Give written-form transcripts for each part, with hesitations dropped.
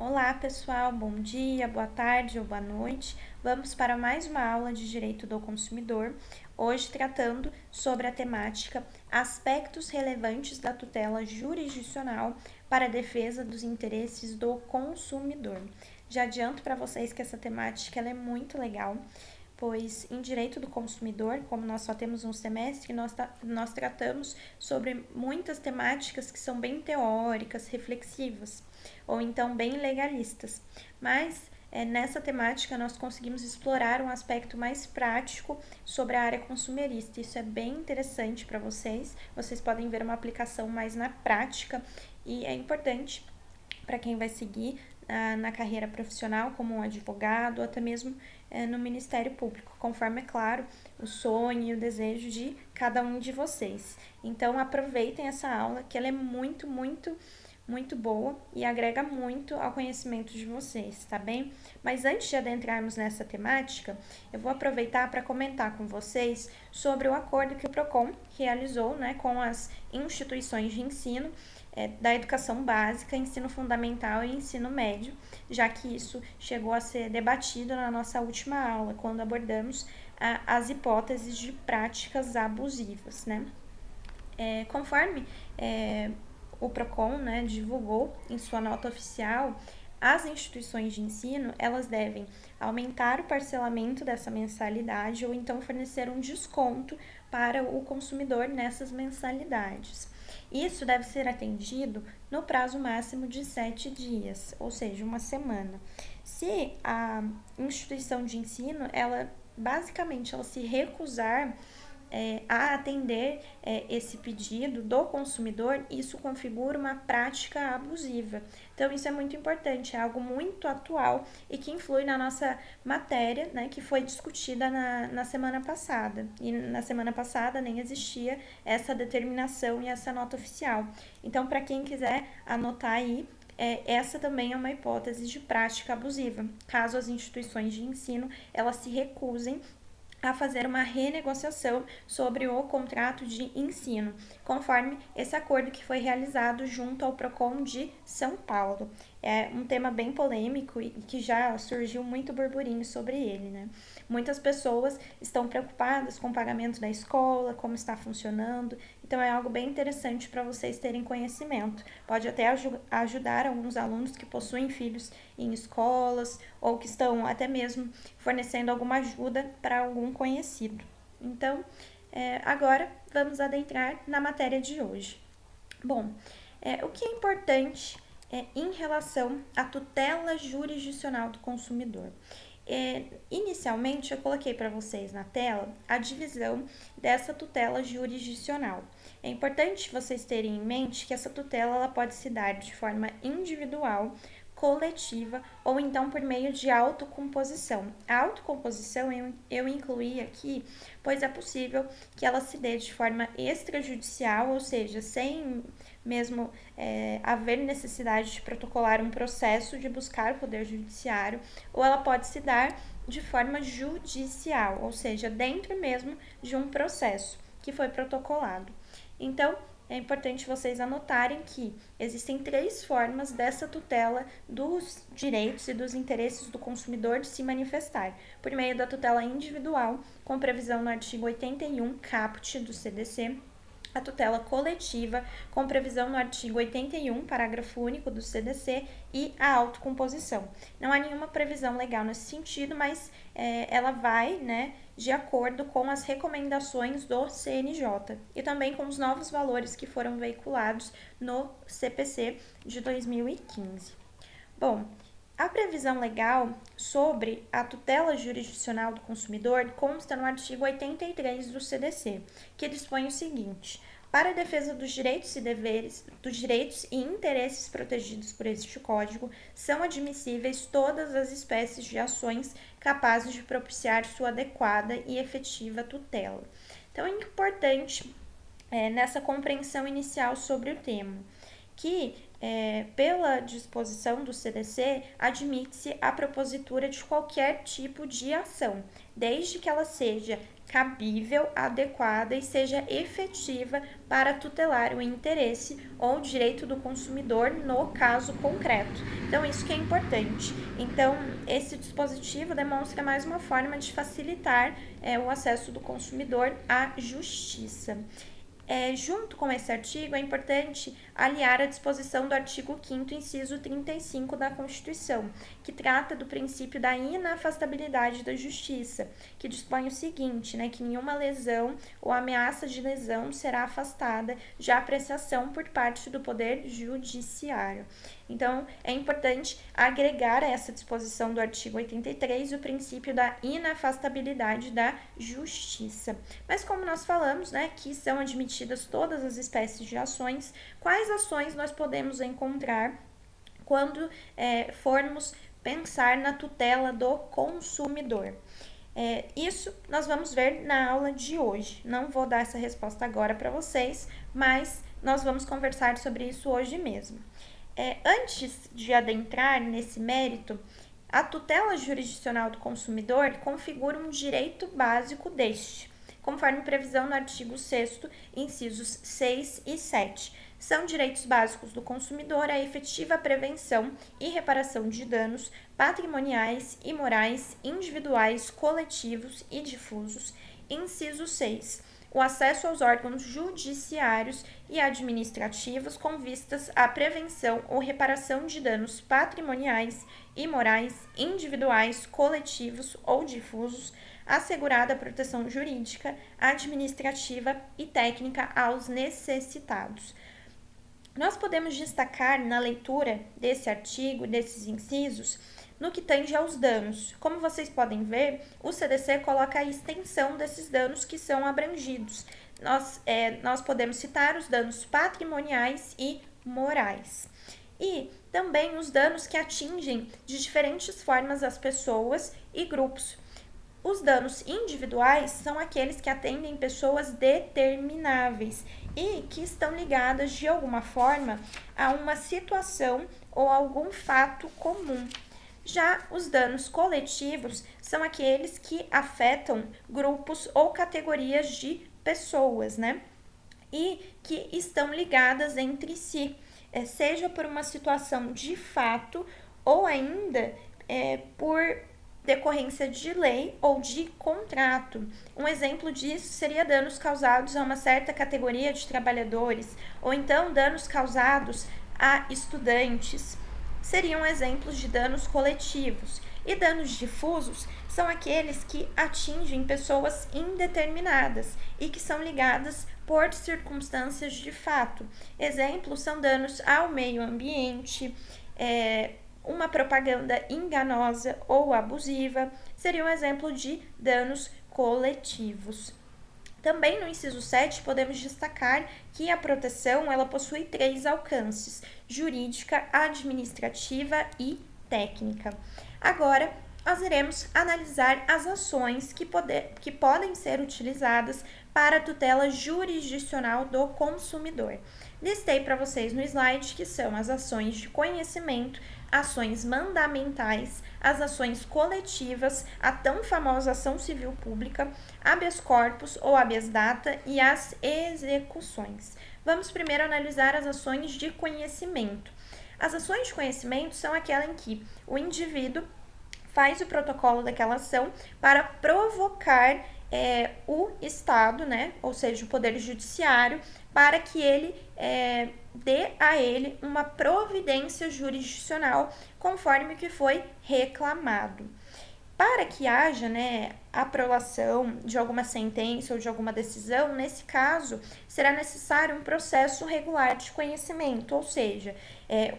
Olá pessoal, bom dia, boa tarde ou boa noite. Vamos para mais uma aula de Direito do Consumidor, hoje tratando sobre a temática Aspectos relevantes da tutela jurisdicional para a defesa dos interesses do consumidor. Já adianto para vocês que essa temática ela é muito legal, pois em Direito do Consumidor, como nós só temos um semestre, nós tratamos sobre muitas temáticas que são bem teóricas, reflexivas, ou então bem legalistas. Mas nessa temática nós conseguimos explorar um aspecto mais prático sobre a área consumerista. Isso é bem interessante para vocês. Vocês podem ver uma aplicação mais na prática e é importante para quem vai seguir na carreira profissional como um advogado ou até mesmo no Ministério Público, conforme, é claro, o sonho e o desejo de cada um de vocês. Então, aproveitem essa aula, que ela é muito boa e agrega muito ao conhecimento de vocês, tá bem? Mas antes de adentrarmos nessa temática, eu vou aproveitar para comentar com vocês sobre o acordo que o PROCON realizou, com as instituições de ensino da educação básica, ensino fundamental e ensino médio, já que isso chegou a ser debatido na nossa última aula, quando abordamos as hipóteses de práticas abusivas, conforme o PROCON, divulgou em sua nota oficial, as instituições de ensino, elas devem aumentar o parcelamento dessa mensalidade ou então fornecer um desconto para o consumidor nessas mensalidades. Isso deve ser atendido no prazo máximo de 7 dias, ou seja, uma semana. Se a instituição de ensino, ela se recusar a atender esse pedido do consumidor, isso configura uma prática abusiva. Então, isso é muito importante, é algo muito atual e que influi na nossa matéria, que foi discutida na semana passada. E na semana passada nem existia essa determinação e essa nota oficial. Então, para quem quiser anotar aí, essa também é uma hipótese de prática abusiva, caso as instituições de ensino elas se recusem a fazer uma renegociação sobre o contrato de ensino, conforme esse acordo que foi realizado junto ao PROCON de São Paulo. É um tema bem polêmico e que já surgiu muito burburinho sobre ele, Muitas pessoas estão preocupadas com o pagamento da escola, como está funcionando, então é algo bem interessante para vocês terem conhecimento. Pode até ajudar alguns alunos que possuem filhos em escolas ou que estão até mesmo fornecendo alguma ajuda para algum conhecido. Então, agora vamos adentrar na matéria de hoje. Bom, o que é importante em relação à tutela jurisdicional do consumidor? Inicialmente, eu coloquei para vocês na tela a divisão dessa tutela jurisdicional. É importante vocês terem em mente que essa tutela ela pode se dar de forma individual, coletiva ou então por meio de autocomposição. A autocomposição eu incluí aqui, pois é possível que ela se dê de forma extrajudicial, ou seja, sem mesmo haver necessidade de protocolar um processo de buscar o Poder Judiciário, ou ela pode se dar de forma judicial, ou seja, dentro mesmo de um processo que foi protocolado. Então, é importante vocês anotarem que existem 3 formas dessa tutela dos direitos e dos interesses do consumidor de se manifestar. Por meio da tutela individual, com previsão no artigo 81, caput do CDC, a tutela coletiva, com previsão no artigo 81, parágrafo único do CDC, e a autocomposição. Não há nenhuma previsão legal nesse sentido, mas ela vai, de acordo com as recomendações do CNJ e também com os novos valores que foram veiculados no CPC de 2015. Bom, a previsão legal sobre a tutela jurisdicional do consumidor consta no artigo 83 do CDC, que dispõe o seguinte: para a defesa dos direitos e deveres, dos direitos e interesses protegidos por este Código, são admissíveis todas as espécies de ações capazes de propiciar sua adequada e efetiva tutela. Então, é importante nessa compreensão inicial sobre o tema que, pela disposição do CDC, admite-se a propositura de qualquer tipo de ação, desde que ela seja cabível, adequada e seja efetiva para tutelar o interesse ou direito do consumidor no caso concreto. Então, isso que é importante. Então, esse dispositivo demonstra mais uma forma de facilitar o acesso do consumidor à justiça. Junto com esse artigo, é importante aliar a disposição do artigo 5º, inciso 35 da Constituição, que trata do princípio da inafastabilidade da justiça, que dispõe o seguinte, que nenhuma lesão ou ameaça de lesão será afastada de apreciação por parte do Poder Judiciário. Então, é importante agregar a essa disposição do artigo 83 o princípio da inafastabilidade da justiça. Mas como nós falamos, que são admitidas todas as espécies de ações, quais ações nós podemos encontrar quando formos pensar na tutela do consumidor? Isso nós vamos ver na aula de hoje. Não vou dar essa resposta agora para vocês, mas nós vamos conversar sobre isso hoje mesmo. Antes de adentrar nesse mérito, a tutela jurisdicional do consumidor configura um direito básico deste, conforme previsão no artigo 6º, incisos 6 e 7. São direitos básicos do consumidor a efetiva prevenção e reparação de danos patrimoniais e morais, individuais, coletivos e difusos. Inciso 6. O acesso aos órgãos judiciários e administrativos com vistas à prevenção ou reparação de danos patrimoniais e morais, individuais, coletivos ou difusos, assegurada a proteção jurídica, administrativa e técnica aos necessitados. Nós podemos destacar na leitura desse artigo, desses incisos, no que tange aos danos. Como vocês podem ver, o CDC coloca a extensão desses danos que são abrangidos. Nós podemos citar os danos patrimoniais e morais. E também os danos que atingem de diferentes formas as pessoas e grupos. Os danos individuais são aqueles que atendem pessoas determináveis e que estão ligadas de alguma forma a uma situação ou algum fato comum. Já os danos coletivos são aqueles que afetam grupos ou categorias de pessoas, e que estão ligadas entre si, seja por uma situação de fato ou ainda por decorrência de lei ou de contrato. Um exemplo disso seria danos causados a uma certa categoria de trabalhadores, ou então danos causados a estudantes. Seriam exemplos de danos coletivos. E danos difusos são aqueles que atingem pessoas indeterminadas e que são ligadas por circunstâncias de fato. Exemplos são danos ao meio ambiente, uma propaganda enganosa ou abusiva, seria um exemplo de danos coletivos. Também no inciso 7, podemos destacar que a proteção ela possui 3 alcances: jurídica, administrativa e técnica. Agora, nós iremos analisar as ações que podem ser utilizadas para a tutela jurisdicional do consumidor. Listei para vocês no slide que são as ações de conhecimento, ações mandamentais, as ações coletivas, a tão famosa ação civil pública, habeas corpus ou habeas data e as execuções. Vamos primeiro analisar as ações de conhecimento. As ações de conhecimento são aquelas em que o indivíduo faz o protocolo daquela ação para provocar o Estado, ou seja, o Poder Judiciário, para que ele dê a ele uma providência jurisdicional conforme o que foi reclamado. Para que haja aprovação de alguma sentença ou de alguma decisão, nesse caso, será necessário um processo regular de conhecimento, ou seja,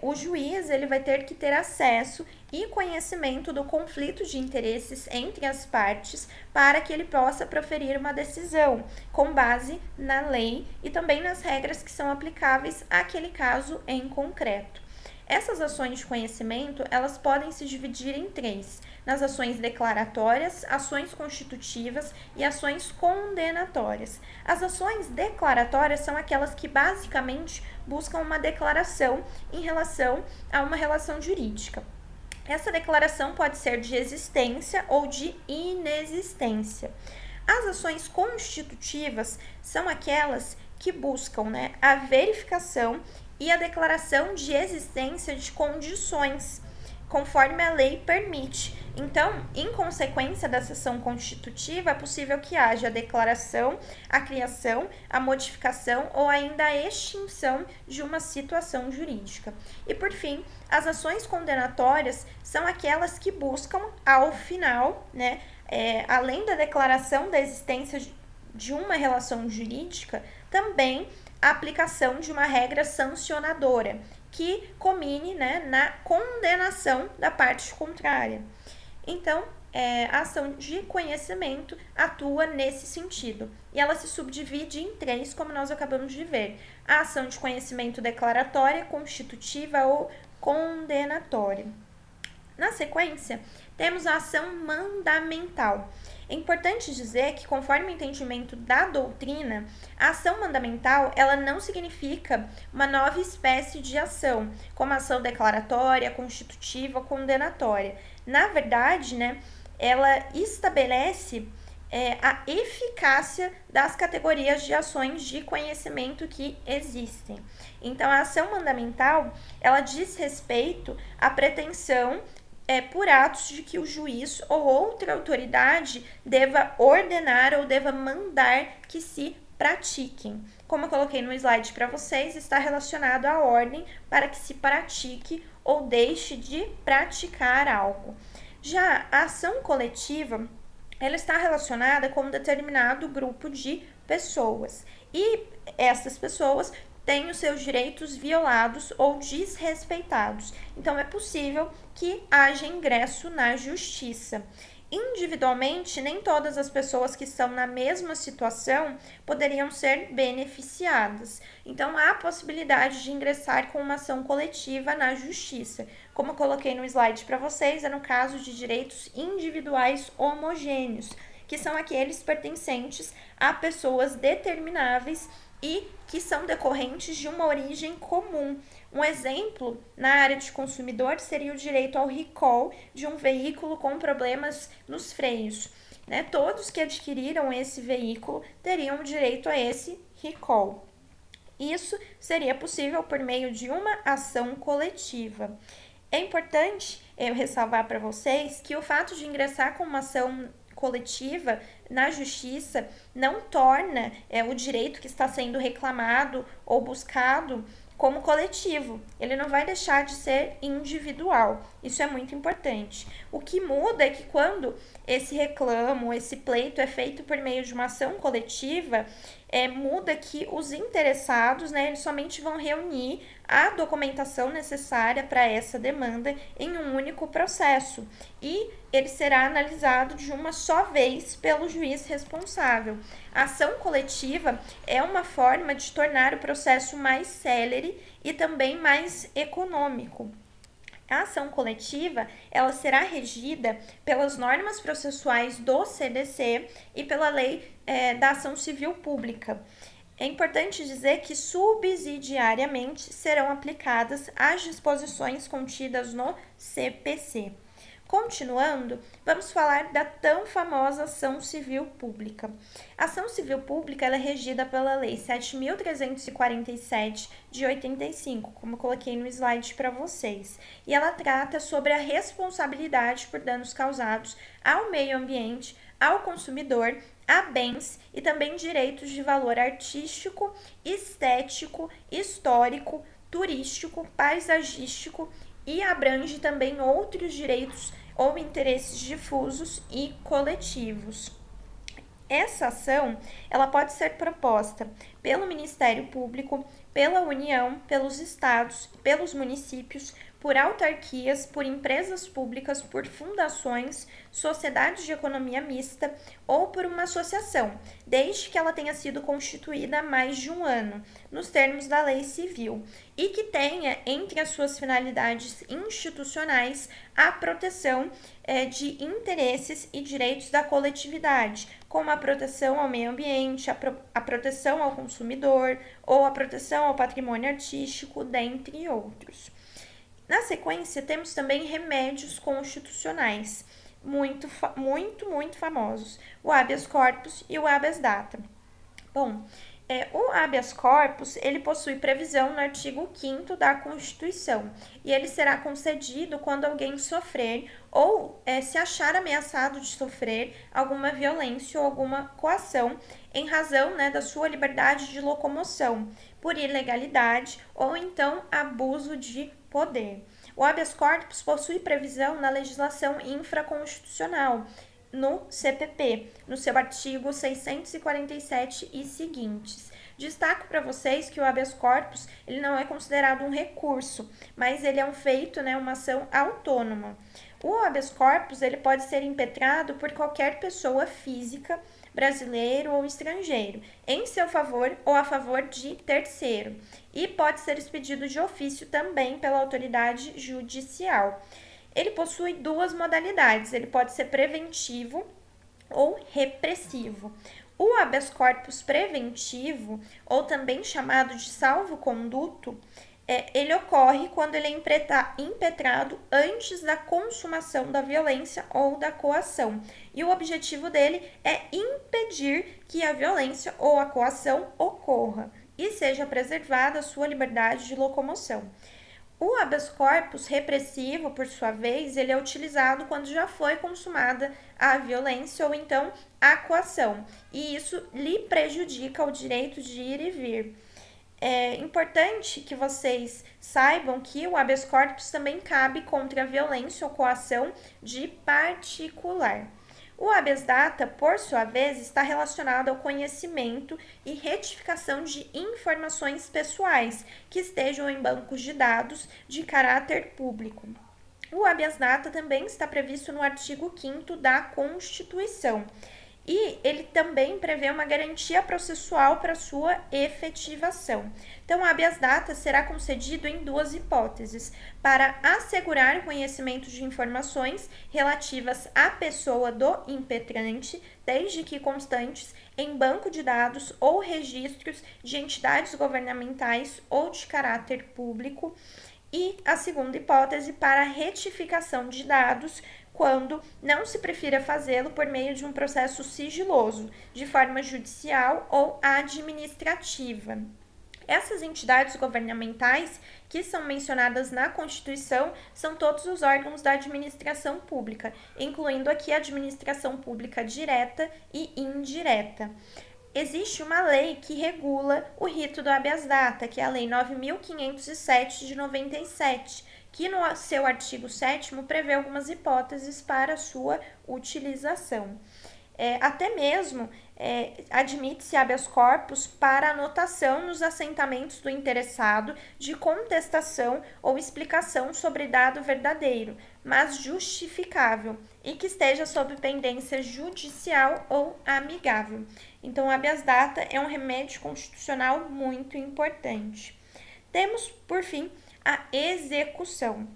o juiz ele vai ter que ter acesso e conhecimento do conflito de interesses entre as partes para que ele possa proferir uma decisão com base na lei e também nas regras que são aplicáveis àquele caso em concreto. Essas ações de conhecimento, elas podem se dividir em 3, nas ações declaratórias, ações constitutivas e ações condenatórias. As ações declaratórias são aquelas que basicamente buscam uma declaração em relação a uma relação jurídica. Essa declaração pode ser de existência ou de inexistência. As ações constitutivas são aquelas que buscam, a verificação e a declaração de existência de condições, conforme a lei permite. Então, em consequência dessa ação constitutiva, é possível que haja a declaração, a criação, a modificação ou ainda a extinção de uma situação jurídica. E, por fim, as ações condenatórias são aquelas que buscam, ao final, além da declaração da existência de uma relação jurídica, também a aplicação de uma regra sancionadora, que culmine na condenação da parte contrária. Então, a ação de conhecimento atua nesse sentido. E ela se subdivide em 3, como nós acabamos de ver. A ação de conhecimento declaratória, constitutiva ou condenatória. Na sequência, temos a ação mandamental. É importante dizer que, conforme o entendimento da doutrina, a ação mandamental ela não significa uma nova espécie de ação, como a ação declaratória, constitutiva ou condenatória. Na verdade, ela estabelece a eficácia das categorias de ações de conhecimento que existem. Então, a ação mandamental ela diz respeito à pretensão por atos de que o juiz ou outra autoridade deva ordenar ou deva mandar que se pratiquem. Como eu coloquei no slide para vocês, está relacionado à ordem para que se pratique ou deixe de praticar algo. Já a ação coletiva, ela está relacionada com um determinado grupo de pessoas. E essas pessoas têm os seus direitos violados ou desrespeitados. Então, é possível que haja ingresso na justiça. Individualmente, nem todas as pessoas que estão na mesma situação poderiam ser beneficiadas. Então, há a possibilidade de ingressar com uma ação coletiva na justiça. Como eu coloquei no slide para vocês, é no caso de direitos individuais homogêneos, que são aqueles pertencentes a pessoas determináveis e que são decorrentes de uma origem comum. Um exemplo na área de consumidor seria o direito ao recall de um veículo com problemas nos freios. Todos que adquiriram esse veículo teriam direito a esse recall. Isso seria possível por meio de uma ação coletiva. É importante eu ressalvar para vocês que o fato de ingressar com uma ação coletiva na justiça não torna o direito que está sendo reclamado ou buscado como coletivo. Ele não vai deixar de ser individual. Isso é muito importante. O que muda é que quando esse reclamo, esse pleito é feito por meio de uma ação coletiva, muda que os interessados, eles somente vão reunir a documentação necessária para essa demanda em um único processo e ele será analisado de uma só vez pelo juiz responsável. A ação coletiva é uma forma de tornar o processo mais célere e também mais econômico. A ação coletiva, ela será regida pelas normas processuais do CDC e pela lei da ação civil pública. É importante dizer que subsidiariamente serão aplicadas as disposições contidas no CPC. Continuando, vamos falar da tão famosa ação civil pública. A ação civil pública ela é regida pela Lei 7.347 de 85, como eu coloquei no slide para vocês. E ela trata sobre a responsabilidade por danos causados ao meio ambiente, ao consumidor, a bens e também direitos de valor artístico, estético, histórico, turístico, paisagístico e abrange também outros direitos ou interesses difusos e coletivos. Essa ação, ela pode ser proposta pelo Ministério Público, pela União, pelos estados, pelos municípios, por autarquias, por empresas públicas, por fundações, sociedades de economia mista ou por uma associação, desde que ela tenha sido constituída há mais de um ano, nos termos da lei civil, e que tenha entre as suas finalidades institucionais a proteção de interesses e direitos da coletividade, como a proteção ao meio ambiente, a proteção ao consumidor ou a proteção ao patrimônio artístico, dentre outros. Na sequência, temos também remédios constitucionais. muito famosos, o habeas corpus e o habeas data. Bom, o habeas corpus, ele possui previsão no artigo 5º da Constituição, e ele será concedido quando alguém sofrer ou se achar ameaçado de sofrer alguma violência ou alguma coação em razão, né, da sua liberdade de locomoção, por ilegalidade ou então abuso de poder. O habeas corpus possui previsão na legislação infraconstitucional, no CPP, no seu artigo 647 e seguintes. Destaco para vocês que o habeas corpus ele não é considerado um recurso, mas ele é um feito, né, uma ação autônoma. O habeas corpus ele pode ser impetrado por qualquer pessoa física, brasileiro ou estrangeiro, em seu favor ou a favor de terceiro, e pode ser expedido de ofício também pela autoridade judicial. Ele possui duas modalidades, ele pode ser preventivo ou repressivo. O habeas corpus preventivo, ou também chamado de salvo-conduto, ele ocorre quando ele é impetrado antes da consumação da violência ou da coação. E o objetivo dele é impedir que a violência ou a coação ocorra e seja preservada a sua liberdade de locomoção. O habeas corpus repressivo, por sua vez, ele é utilizado quando já foi consumada a violência ou então a coação, e isso lhe prejudica o direito de ir e vir. É importante que vocês saibam que o habeas corpus também cabe contra a violência ou coação de particular. O habeas data, por sua vez, está relacionado ao conhecimento e retificação de informações pessoais que estejam em bancos de dados de caráter público. O habeas data também está previsto no artigo 5º da Constituição. E ele também prevê uma garantia processual para sua efetivação. Então, o habeas data será concedido em duas hipóteses: para assegurar o conhecimento de informações relativas à pessoa do impetrante, desde que constantes em banco de dados ou registros de entidades governamentais ou de caráter público, e a segunda hipótese para retificação de dados, quando não se prefira fazê-lo por meio de um processo sigiloso, de forma judicial ou administrativa. Essas entidades governamentais que são mencionadas na Constituição são todos os órgãos da administração pública, incluindo aqui a administração pública direta e indireta. Existe uma lei que regula o rito do habeas data, que é a Lei 9.507 de 97, que no seu artigo 7º prevê algumas hipóteses para sua utilização. Até mesmo admite-se habeas corpus para anotação nos assentamentos do interessado de contestação ou explicação sobre dado verdadeiro, mas justificável, e que esteja sob pendência judicial ou amigável. Então, o habeas data é um remédio constitucional muito importante. Temos, por fim, a execução,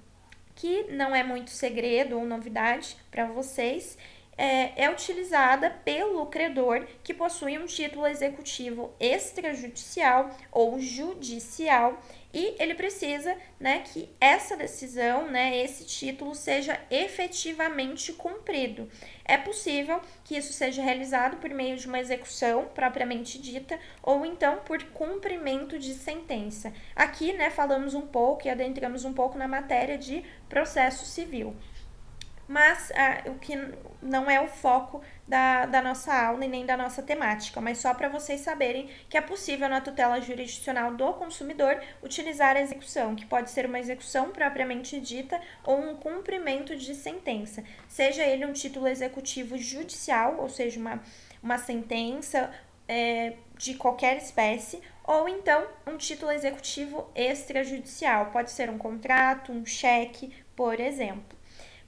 que não é muito segredo ou novidade para vocês, é utilizada pelo credor que possui um título executivo extrajudicial ou judicial, e ele precisa, né, que essa decisão, né, esse título seja efetivamente cumprido. É possível que isso seja realizado por meio de uma execução propriamente dita ou então por cumprimento de sentença. Aqui, né, falamos um pouco e adentramos um pouco na matéria de processo civil. Mas o que não é o foco da nossa aula e nem da nossa temática, mas só para vocês saberem que é possível na tutela jurisdicional do consumidor utilizar a execução, que pode ser uma execução propriamente dita ou um cumprimento de sentença, seja ele um título executivo judicial, ou seja, uma sentença de qualquer espécie, ou então um título executivo extrajudicial, pode ser um contrato, um cheque, por exemplo.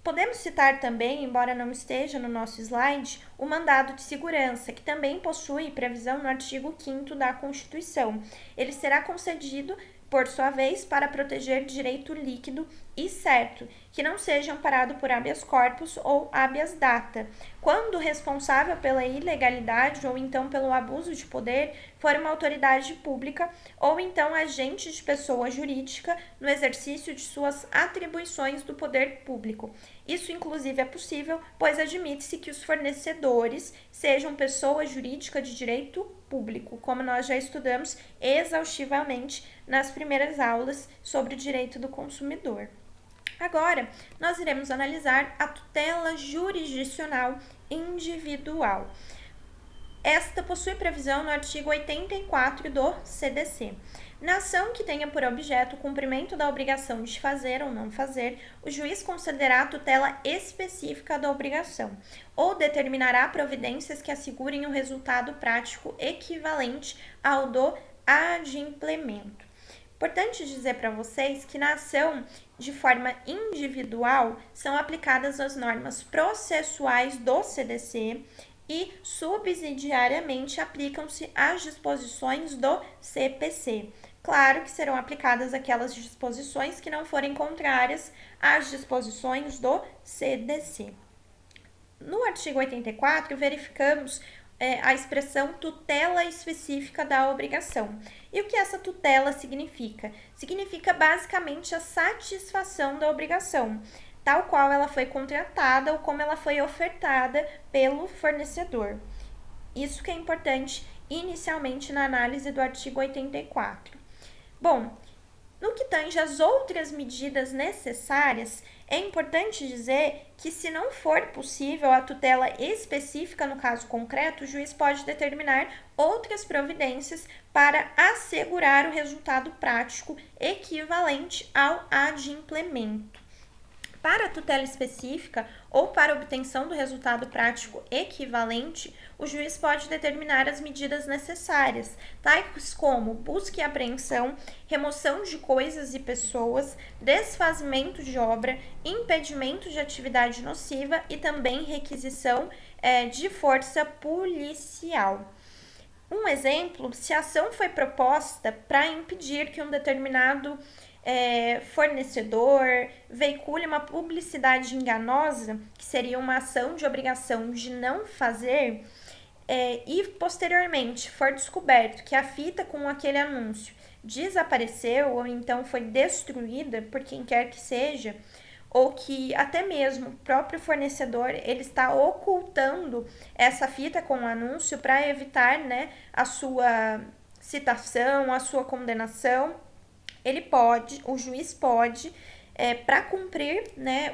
Podemos citar também, embora não esteja no nosso slide, o mandado de segurança, que também possui previsão no artigo 5º da Constituição. Ele será concedido, por sua vez, para proteger direito líquido e certo, que não seja amparado por habeas corpus ou habeas data, quando o responsável pela ilegalidade ou então pelo abuso de poder for uma autoridade pública ou então agente de pessoa jurídica no exercício de suas atribuições do poder público. Isso, inclusive, é possível, pois admite-se que os fornecedores sejam pessoa jurídica de direito público, como nós já estudamos exaustivamente nas primeiras aulas sobre o direito do consumidor. Agora, nós iremos analisar a tutela jurisdicional individual. Esta possui previsão no artigo 84 do CDC. Na ação que tenha por objeto o cumprimento da obrigação de fazer ou não fazer, o juiz concederá a tutela específica da obrigação ou determinará providências que assegurem um resultado prático equivalente ao do adimplemento. Importante dizer para vocês que na ação de forma individual são aplicadas as normas processuais do CDC e subsidiariamente aplicam-se as disposições do CPC. Claro que serão aplicadas aquelas disposições que não forem contrárias às disposições do CDC. No artigo 84, verificamos a expressão tutela específica da obrigação. E o que essa tutela significa? Significa basicamente a satisfação da obrigação, tal qual ela foi contratada ou como ela foi ofertada pelo fornecedor. Isso que é importante inicialmente na análise do artigo 84. Bom, no que tange às outras medidas necessárias, é importante dizer que, se não for possível a tutela específica no caso concreto, o juiz pode determinar outras providências para assegurar o resultado prático equivalente ao adimplemento. Para a tutela específica ou para a obtenção do resultado prático equivalente, o juiz pode determinar as medidas necessárias, tais como busca e apreensão, remoção de coisas e pessoas, desfazimento de obra, impedimento de atividade nociva e também requisição de força policial. Um exemplo, se a ação foi proposta para impedir que um determinado fornecedor veicule uma publicidade enganosa, que seria uma ação de obrigação de não fazer, e posteriormente for descoberto que a fita com aquele anúncio desapareceu ou então foi destruída por quem quer que seja, ou que até mesmo o próprio fornecedor ele está ocultando essa fita com o anúncio para evitar, a sua citação, a sua condenação, o juiz pode, para cumprir,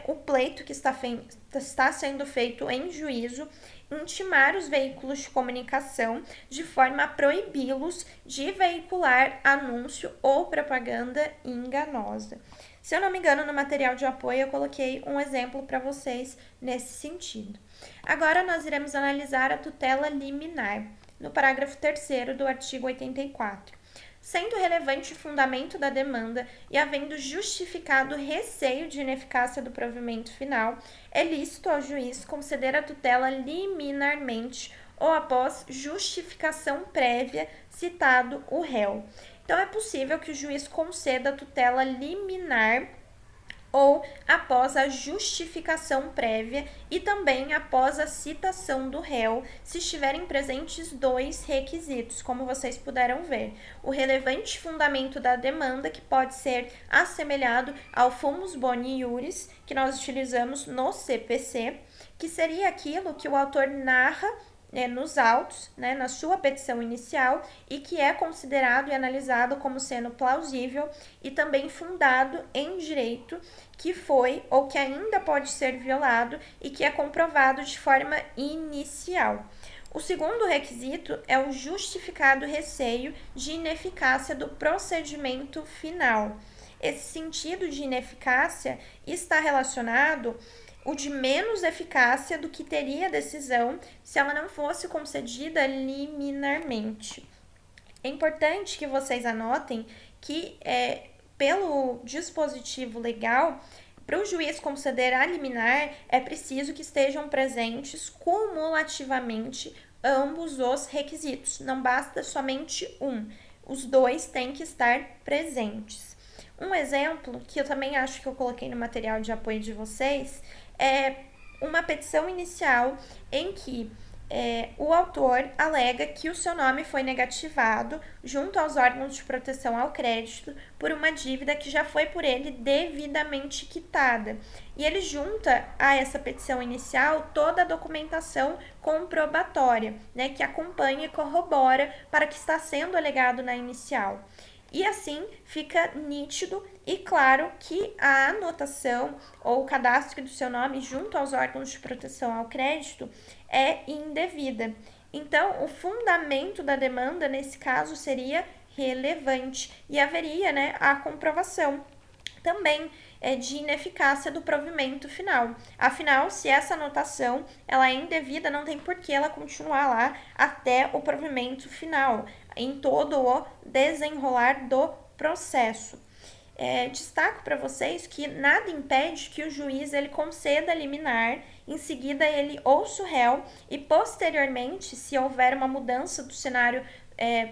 o pleito que está sendo feito em juízo, intimar os veículos de comunicação de forma a proibi-los de veicular anúncio ou propaganda enganosa. Se eu não me engano, no material de apoio eu coloquei um exemplo para vocês nesse sentido. Agora nós iremos analisar a tutela liminar, no parágrafo 3º do artigo 84. Sendo relevante o fundamento da demanda e havendo justificado receio de ineficácia do provimento final, é lícito ao juiz conceder a tutela liminarmente ou após justificação prévia, citado o réu. Então, é possível que o juiz conceda a tutela liminar ou após a justificação prévia e também após a citação do réu, se estiverem presentes dois requisitos, como vocês puderam ver. O relevante fundamento da demanda, que pode ser assemelhado ao fumus boni iuris, que nós utilizamos no CPC, que seria aquilo que o autor narra nos autos, na sua petição inicial, e que é considerado e analisado como sendo plausível e também fundado em direito, que foi ou que ainda pode ser violado e que é comprovado de forma inicial. O segundo requisito é o justificado receio de ineficácia do procedimento final. Esse sentido de ineficácia está relacionado o de menos eficácia do que teria a decisão se ela não fosse concedida liminarmente. É importante que vocês anotem que, pelo dispositivo legal, para o juiz conceder a liminar, é preciso que estejam presentes cumulativamente ambos os requisitos. Não basta somente um, os dois têm que estar presentes. Um exemplo, que eu também acho que eu coloquei no material de apoio de vocês, é uma petição inicial em que o autor alega que o seu nome foi negativado junto aos órgãos de proteção ao crédito por uma dívida que já foi por ele devidamente quitada. E ele junta a essa petição inicial toda a documentação comprobatória, né, que acompanha e corrobora para o que está sendo alegado na inicial. E assim fica nítido e claro que a anotação ou o cadastro do seu nome junto aos órgãos de proteção ao crédito é indevida. Então, o fundamento da demanda, nesse caso, seria relevante e haveria, né, a comprovação também de ineficácia do provimento final. Afinal, se essa anotação ela é indevida, não tem por que ela continuar lá até o provimento final, em todo o desenrolar do processo. Destaco para vocês que nada impede que o juiz ele conceda liminar, em seguida ele ouça o réu e posteriormente, se houver uma mudança do cenário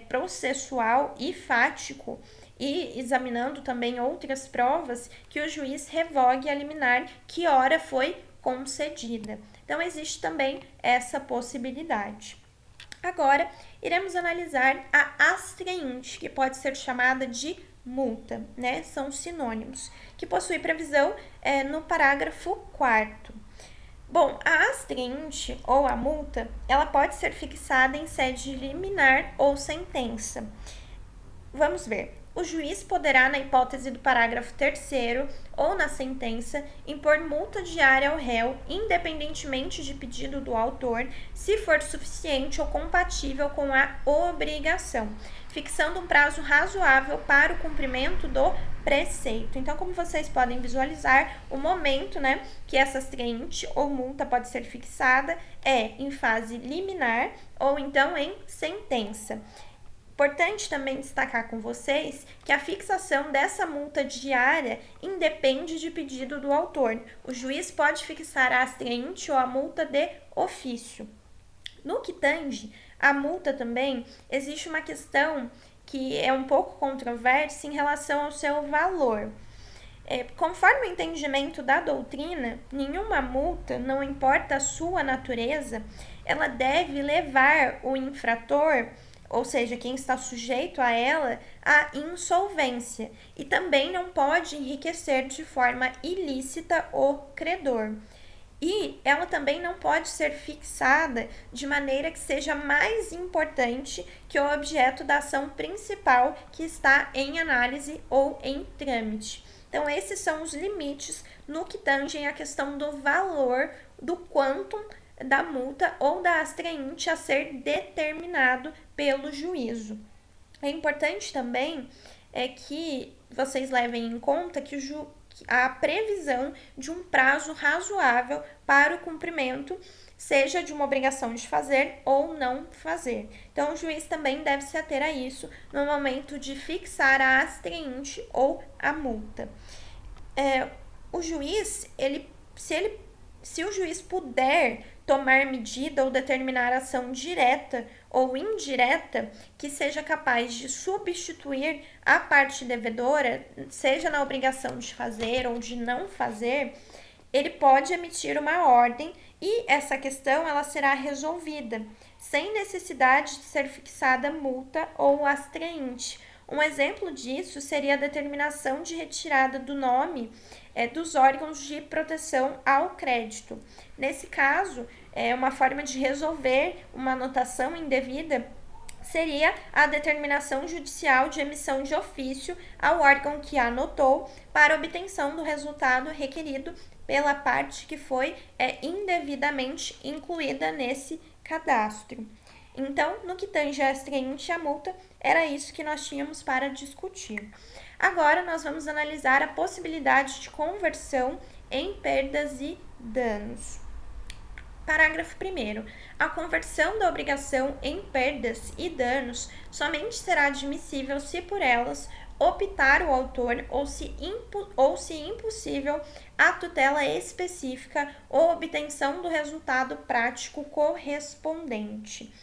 processual e fático, e examinando também outras provas, que o juiz revogue a liminar que ora foi concedida. Então, existe também essa possibilidade. Agora, iremos analisar a astrainte, que pode ser chamada de multa, né? São sinônimos, que possui previsão no parágrafo 4º. Bom, a astrainte ou a multa, ela pode ser fixada em sede liminar ou sentença. Vamos ver. O juiz poderá, na hipótese do parágrafo 3º ou na sentença, impor multa diária ao réu, independentemente de pedido do autor, se for suficiente ou compatível com a obrigação, fixando um prazo razoável para o cumprimento do preceito. Então, como vocês podem visualizar, o momento, né, que essa astrainte ou multa pode ser fixada é em fase liminar ou então em sentença. Importante também destacar com vocês que a fixação dessa multa diária independe de pedido do autor. O juiz pode fixar a astrainte ou a multa de ofício. No que tange a multa também, existe uma questão que é um pouco controversa em relação ao seu valor. Conforme o entendimento da doutrina, nenhuma multa, não importa a sua natureza, ela deve levar o infrator, ou seja, quem está sujeito a ela, à insolvência, e também não pode enriquecer de forma ilícita o credor. E ela também não pode ser fixada de maneira que seja mais importante que o objeto da ação principal que está em análise ou em trâmite. Então, esses são os limites no que tangem a questão do valor do quantum da multa ou da astrainte a ser determinado pelo juízo. É importante também que vocês levem em conta que a previsão de um prazo razoável para o cumprimento, seja de uma obrigação de fazer ou não fazer. Então, o juiz também deve se ater a isso no momento de fixar a astrainte ou a multa. O juiz, se o juiz puder tomar medida ou determinar ação direta ou indireta que seja capaz de substituir a parte devedora, seja na obrigação de fazer ou de não fazer, ele pode emitir uma ordem e essa questão ela será resolvida, sem necessidade de ser fixada multa ou astrainte. Um exemplo disso seria a determinação de retirada do nome dos órgãos de proteção ao crédito. Nesse caso, uma forma de resolver uma anotação indevida seria a determinação judicial de emissão de ofício ao órgão que anotou para obtenção do resultado requerido pela parte que foi indevidamente incluída nesse cadastro. Então, no que tange a astrainte e a multa, era isso que nós tínhamos para discutir. Agora, nós vamos analisar a possibilidade de conversão em perdas e danos. Parágrafo 1º. A conversão da obrigação em perdas e danos somente será admissível se por elas optar o autor ou se impossível a tutela específica ou obtenção do resultado prático correspondente.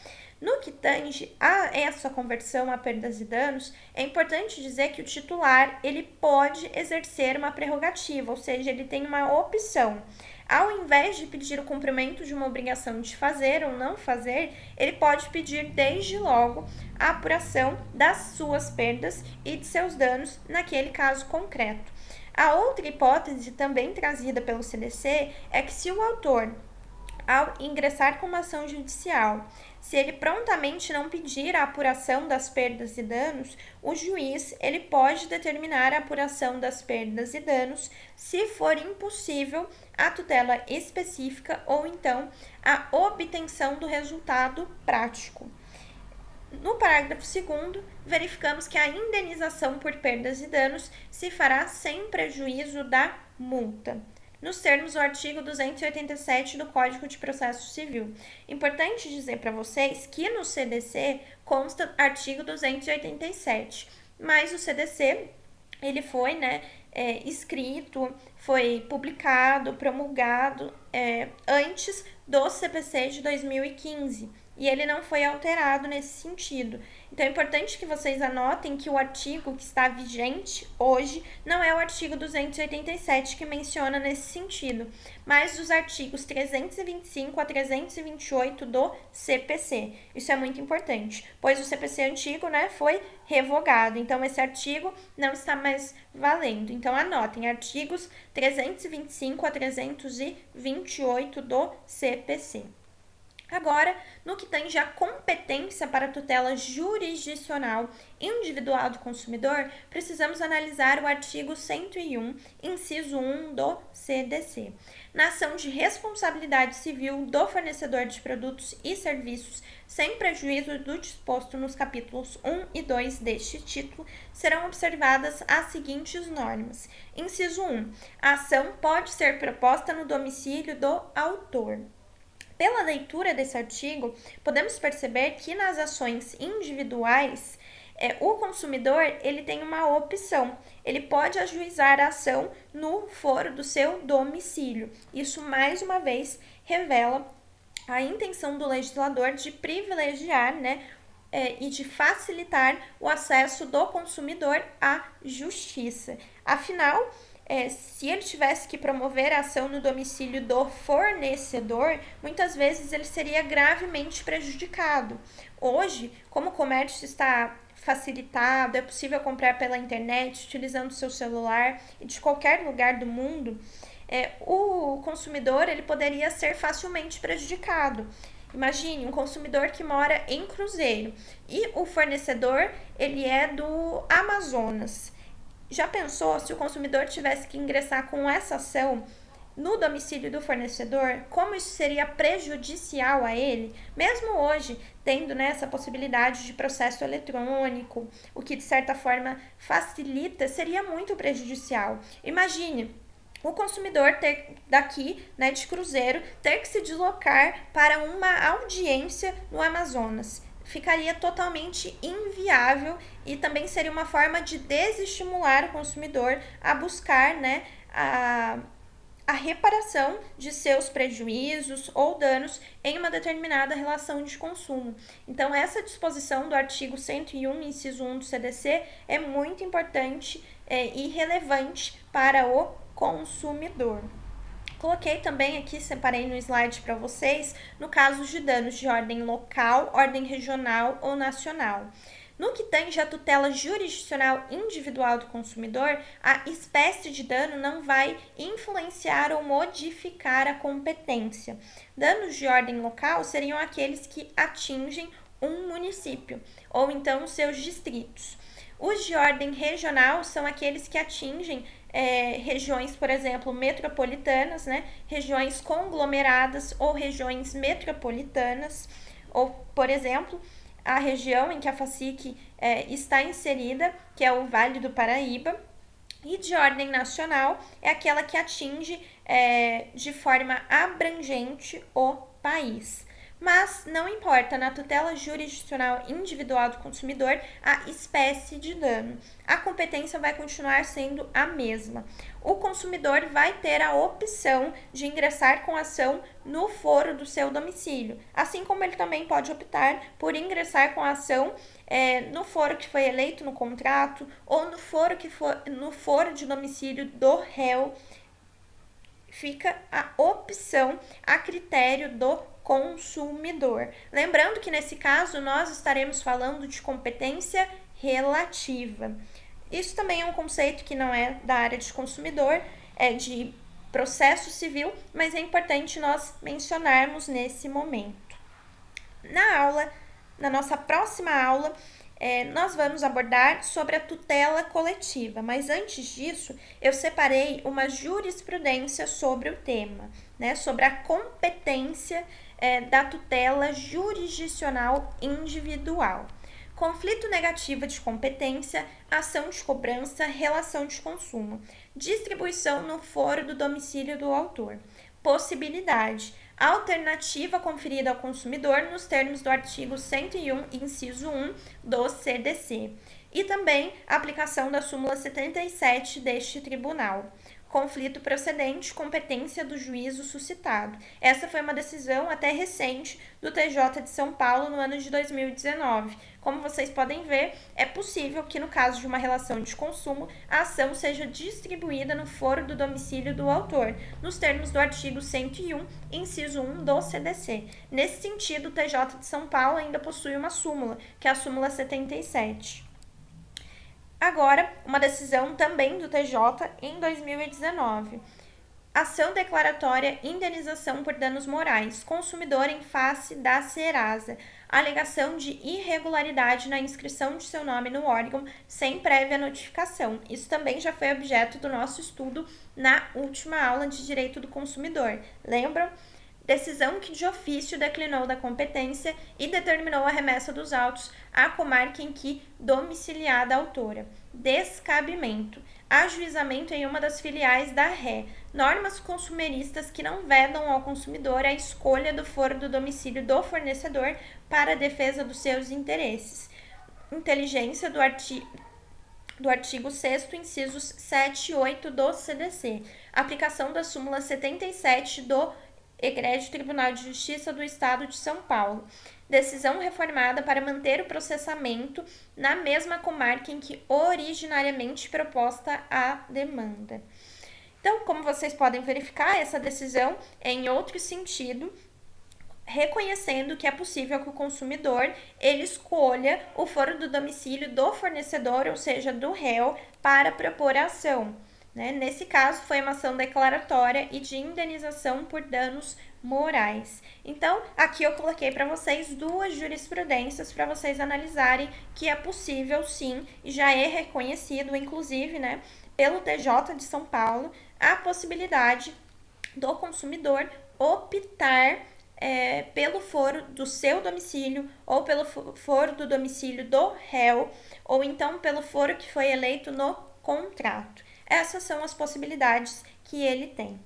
No que tange a essa conversão a perdas e danos, é importante dizer que o titular ele pode exercer uma prerrogativa, ou seja, ele tem uma opção. Ao invés de pedir o cumprimento de uma obrigação de fazer ou não fazer, ele pode pedir desde logo a apuração das suas perdas e de seus danos naquele caso concreto. A outra hipótese, também trazida pelo CDC, é que se o autor, ao ingressar com uma ação judicial, se ele prontamente não pedir a apuração das perdas e danos, o juiz ele pode determinar a apuração das perdas e danos se for impossível a tutela específica ou então a obtenção do resultado prático. No parágrafo 2º, verificamos que a indenização por perdas e danos se fará sem prejuízo da multa, nos termos do artigo 287 do Código de Processo Civil. Importante dizer para vocês que no CDC consta artigo 287, mas o CDC ele foi escrito, foi publicado, promulgado antes do CPC de 2015 e ele não foi alterado nesse sentido. Então é importante que vocês anotem que o artigo que está vigente hoje não é o artigo 287 que menciona nesse sentido, mas os artigos 325 a 328 do CPC. Isso é muito importante, pois o CPC antigo foi revogado, então esse artigo não está mais valendo. Então anotem, artigos 325 a 328 do CPC. Agora, no que tange a competência para tutela jurisdicional individual do consumidor, precisamos analisar o artigo 101, inciso 1 do CDC. Na ação de responsabilidade civil do fornecedor de produtos e serviços, sem prejuízo do disposto nos capítulos 1 e 2 deste título, serão observadas as seguintes normas. Inciso 1. A ação pode ser proposta no domicílio do autor. Pela leitura desse artigo, podemos perceber que nas ações individuais, o consumidor ele tem uma opção. Ele pode ajuizar a ação no foro do seu domicílio. Isso, mais uma vez, revela a intenção do legislador de privilegiar e de facilitar o acesso do consumidor à justiça. Afinal, se ele tivesse que promover a ação no domicílio do fornecedor, muitas vezes ele seria gravemente prejudicado. Hoje, como o comércio está facilitado, é possível comprar pela internet, utilizando o seu celular e de qualquer lugar do mundo, o consumidor ele poderia ser facilmente prejudicado. Imagine um consumidor que mora em Cruzeiro e o fornecedor ele é do Amazonas. Já pensou se o consumidor tivesse que ingressar com essa ação no domicílio do fornecedor, como isso seria prejudicial a ele? Mesmo hoje, tendo essa possibilidade de processo eletrônico, o que de certa forma facilita, seria muito prejudicial. Imagine o consumidor daqui, de Cruzeiro, ter que se deslocar para uma audiência no Amazonas. Ficaria totalmente inviável e também seria uma forma de desestimular o consumidor a buscar a reparação de seus prejuízos ou danos em uma determinada relação de consumo. Então, essa disposição do artigo 101, inciso 1 do CDC é muito importante e relevante para o consumidor. Coloquei também aqui, separei no slide para vocês, no caso de danos de ordem local, ordem regional ou nacional. No que tange a tutela jurisdicional individual do consumidor, a espécie de dano não vai influenciar ou modificar a competência. Danos de ordem local seriam aqueles que atingem um município, ou então seus distritos. Os de ordem regional são aqueles que atingem regiões, por exemplo, metropolitanas, regiões conglomeradas ou regiões metropolitanas, ou, por exemplo, a região em que a FACIC está inserida, que é o Vale do Paraíba. E de ordem nacional é aquela que atinge de forma abrangente o país. Mas não importa na tutela jurisdicional individual do consumidor a espécie de dano. A competência vai continuar sendo a mesma. O consumidor vai ter a opção de ingressar com ação no foro do seu domicílio, assim como ele também pode optar por ingressar com ação no foro que foi eleito no contrato ou no foro de domicílio do réu. Fica a opção a critério do consumidor. Lembrando que nesse caso nós estaremos falando de competência relativa. Isso também é um conceito que não é da área de consumidor, é de processo civil, mas é importante nós mencionarmos nesse momento. Na nossa próxima aula, nós vamos abordar sobre a tutela coletiva, mas antes disso, eu separei uma jurisprudência sobre o tema, né, sobre a competência da tutela jurisdicional individual. Conflito negativo de competência, ação de cobrança, relação de consumo, distribuição no foro do domicílio do autor, possibilidade, alternativa conferida ao consumidor nos termos do artigo 101, inciso 1 do CDC, e também a aplicação da súmula 77 deste tribunal. Conflito procedente, competência do juízo suscitado. Essa foi uma decisão até recente do TJ de São Paulo no ano de 2019. Como vocês podem ver, é possível que no caso de uma relação de consumo, a ação seja distribuída no foro do domicílio do autor, nos termos do artigo 101, inciso 1 do CDC. Nesse sentido, o TJ de São Paulo ainda possui uma súmula, que é a súmula 77. Agora, uma decisão também do TJ em 2019. Ação declaratória, indenização por danos morais, consumidor em face da Serasa. Alegação de irregularidade na inscrição de seu nome no órgão sem prévia notificação. Isso também já foi objeto do nosso estudo na última aula de Direito do Consumidor. Lembram? Decisão que de ofício declinou da competência e determinou a remessa dos autos à comarca em que domiciliada a autora. Descabimento. Ajuizamento em uma das filiais da Ré. Normas consumeristas que não vedam ao consumidor a escolha do foro do domicílio do fornecedor para a defesa dos seus interesses. Inteligência do artigo 6º, incisos 7 e 8 do CDC. Aplicação da súmula 77 do Egrégio Tribunal de Justiça do Estado de São Paulo. Decisão reformada para manter o processamento na mesma comarca em que originariamente proposta a demanda. Então, como vocês podem verificar, essa decisão é em outro sentido, reconhecendo que é possível que o consumidor ele escolha o foro do domicílio do fornecedor, ou seja, do réu, para propor a ação. Nesse caso, foi uma ação declaratória e de indenização por danos morais. Então, aqui eu coloquei para vocês duas jurisprudências para vocês analisarem que é possível sim, e já é reconhecido, inclusive, pelo TJ de São Paulo, a possibilidade do consumidor optar pelo foro do seu domicílio ou pelo foro do domicílio do réu, ou então pelo foro que foi eleito no contrato. Essas são as possibilidades que ele tem.